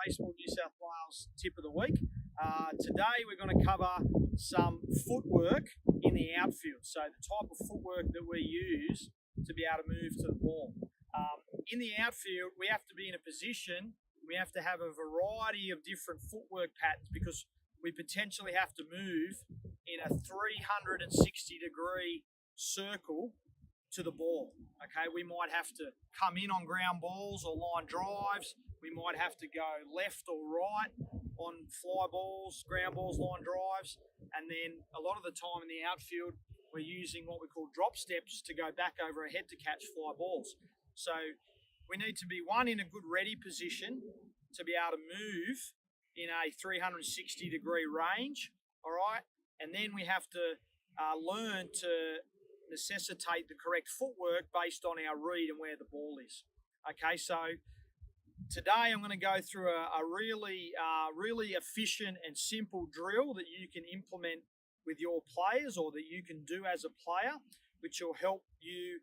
Baseball New South Wales tip of the week. Today we're going to cover some footwork in the outfield. So the type of footwork that we use to be able to move to the ball. In the outfield, we have to be in a position, we have to have a variety of different footwork patterns because we potentially have to move in a 360-degree circle to the ball. Okay, we might have to come in on ground balls or line drives. We might have to go left or right on fly balls, ground balls, line drives. And then a lot of the time in the outfield, we're using what we call drop steps to go back over our head to catch fly balls. So we need to be, one, in a good ready position to be able to move in a 360-degree range, all right? And then we have to learn to necessitate the correct footwork based on our read and where the ball is. Okay, so today I'm going to go through a really efficient and simple drill that you can implement with your players or that you can do as a player, which will help you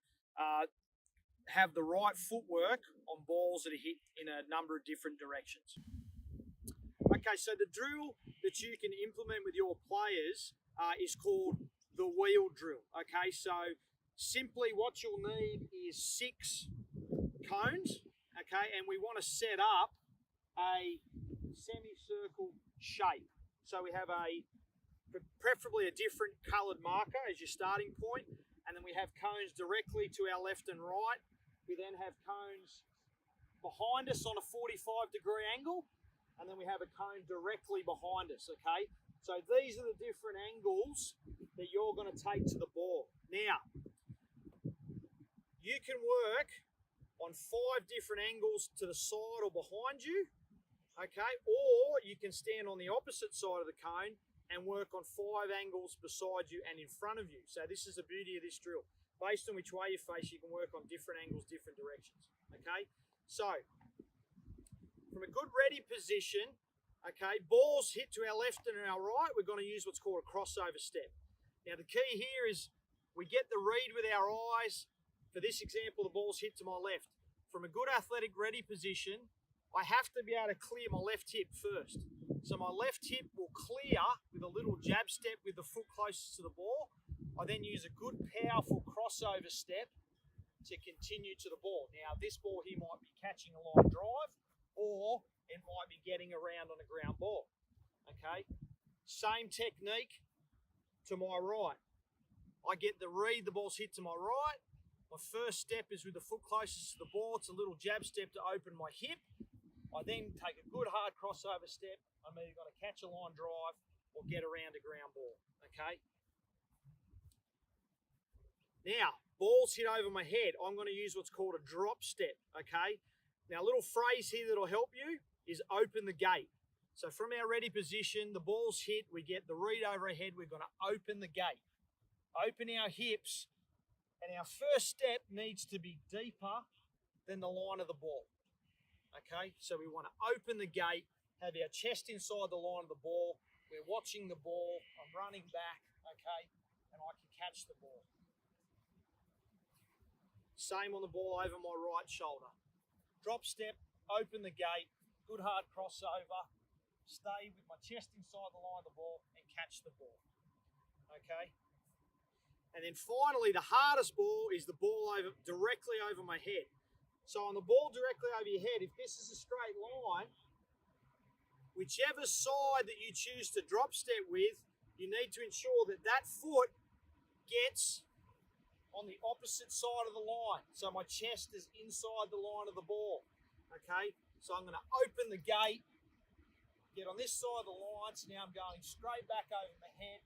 have the right footwork on balls that are hit in a number of different directions. Okay, so the drill that you can implement with your players is called the wheel drill. Okay, so simply what you'll need is 6 cones, okay, and we want to set up a semicircle shape. So we have preferably a different coloured marker as your starting point, and then we have cones directly to our left and right. We then have cones behind us on a 45-degree angle, and then we have a cone directly behind us, okay? So these are the different angles that you're going to take to the ball. Now, you can work on 5 different angles to the side or behind you, okay? Or you can stand on the opposite side of the cone and work on 5 angles beside you and in front of you. So this is the beauty of this drill. Based on which way you face, you can work on different angles, different directions, okay? So, from a good ready position, okay, balls hit to our left and our right, we're going to use what's called a crossover step. Now the key here is we get the read with our eyes. For this example, the ball's hit to my left. From a good athletic ready position, I have to be able to clear my left hip first. So my left hip will clear with a little jab step with the foot closest to the ball. I then use a good powerful crossover step to continue to the ball. Now this ball here might be catching a line drive, or it might be getting around on a ground ball, okay? Same technique to my right. I get the read, the ball's hit to my right. My first step is with the foot closest to the ball. It's a little jab step to open my hip. I then take a good hard crossover step. I'm either going to catch a line drive or get around a ground ball, okay? Now, ball's hit over my head. I'm going to use what's called a drop step, okay? Now, a little phrase here that'll help you is open the gate. So from our ready position, the ball's hit, we get the read over our head, we're going to open the gate. Open our hips, and our first step needs to be deeper than the line of the ball, okay? So we want to open the gate, have our chest inside the line of the ball, we're watching the ball, I'm running back, okay, and I can catch the ball. Same on the ball over my right shoulder. Drop step, open the gate, good hard crossover, stay with my chest inside the line of the ball and catch the ball, okay? And then finally, the hardest ball is the ball directly over my head. So on the ball directly over your head, if this is a straight line, whichever side that you choose to drop step with, you need to ensure that that foot gets on the opposite side of the line. So my chest is inside the line of the ball, okay? So I'm going to open the gate, get on this side of the line, so now I'm going straight back over my head,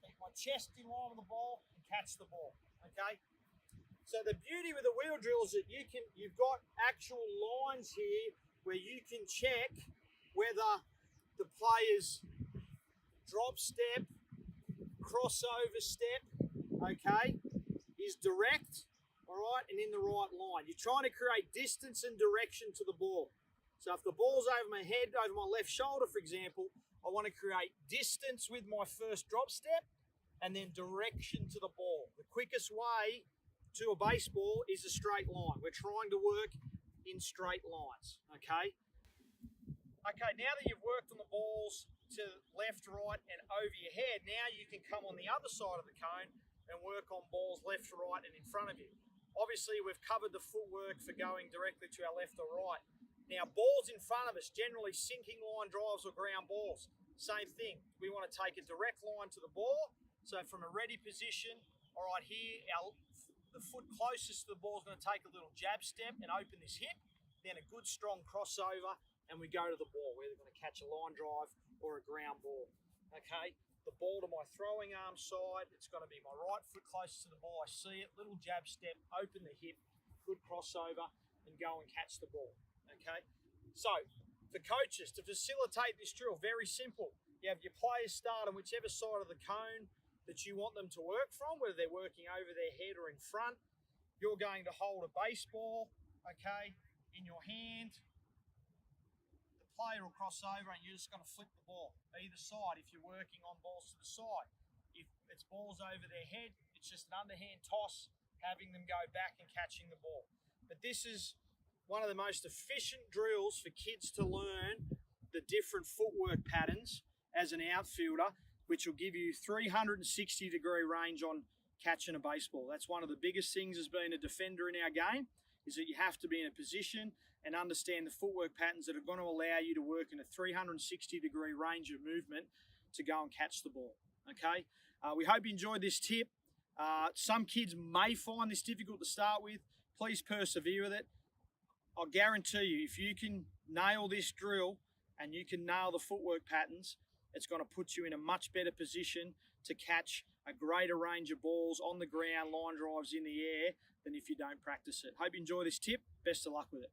keep my chest in line with the ball, and catch the ball, okay? So the beauty with the wheel drill is that you've got actual lines here where you can check whether the player's drop step, crossover step, okay, is direct, all right, and in the right line. You're trying to create distance and direction to the ball. So if the ball's over my head, over my left shoulder, for example, I want to create distance with my first drop step and then direction to the ball. The quickest way to a baseball is a straight line. We're trying to work in straight lines, okay? Okay, now that you've worked on the balls to left, right, and over your head, now you can come on the other side of the cone and work on balls left, right, and in front of you. Obviously, we've covered the footwork for going directly to our left or right. Now, balls in front of us, generally sinking line drives or ground balls. Same thing. We want to take a direct line to the ball. So from a ready position, all right, here, the foot closest to the ball is going to take a little jab step and open this hip, then a good strong crossover, and we go to the ball. We're either going to catch a line drive or a ground ball. Okay, the ball to my throwing arm side, it's going to be my right foot closest to the ball. I see it, little jab step, open the hip, good crossover, and go and catch the ball. Okay, so for coaches to facilitate this drill, very simple. You have your players start on whichever side of the cone that you want them to work from, whether they're working over their head or in front. You're going to hold a baseball, okay, in your hand. Player will cross over and you're just going to flip the ball either side if you're working on balls to the side. If it's balls over their head, it's just an underhand toss, having them go back and catching the ball. But this is one of the most efficient drills for kids to learn the different footwork patterns as an outfielder, which will give you 360-degree range on catching a baseball. That's one of the biggest things as being a defender in our game, is that you have to be in a position and understand the footwork patterns that are going to allow you to work in a 360-degree range of movement to go and catch the ball. Okay, we hope you enjoyed this tip. Some kids may find this difficult to start with. Please persevere with it. I'll guarantee you, if you can nail this drill and you can nail the footwork patterns, it's going to put you in a much better position to catch a greater range of balls on the ground, line drives in the air, than if you don't practice it. Hope you enjoy this tip. Best of luck with it.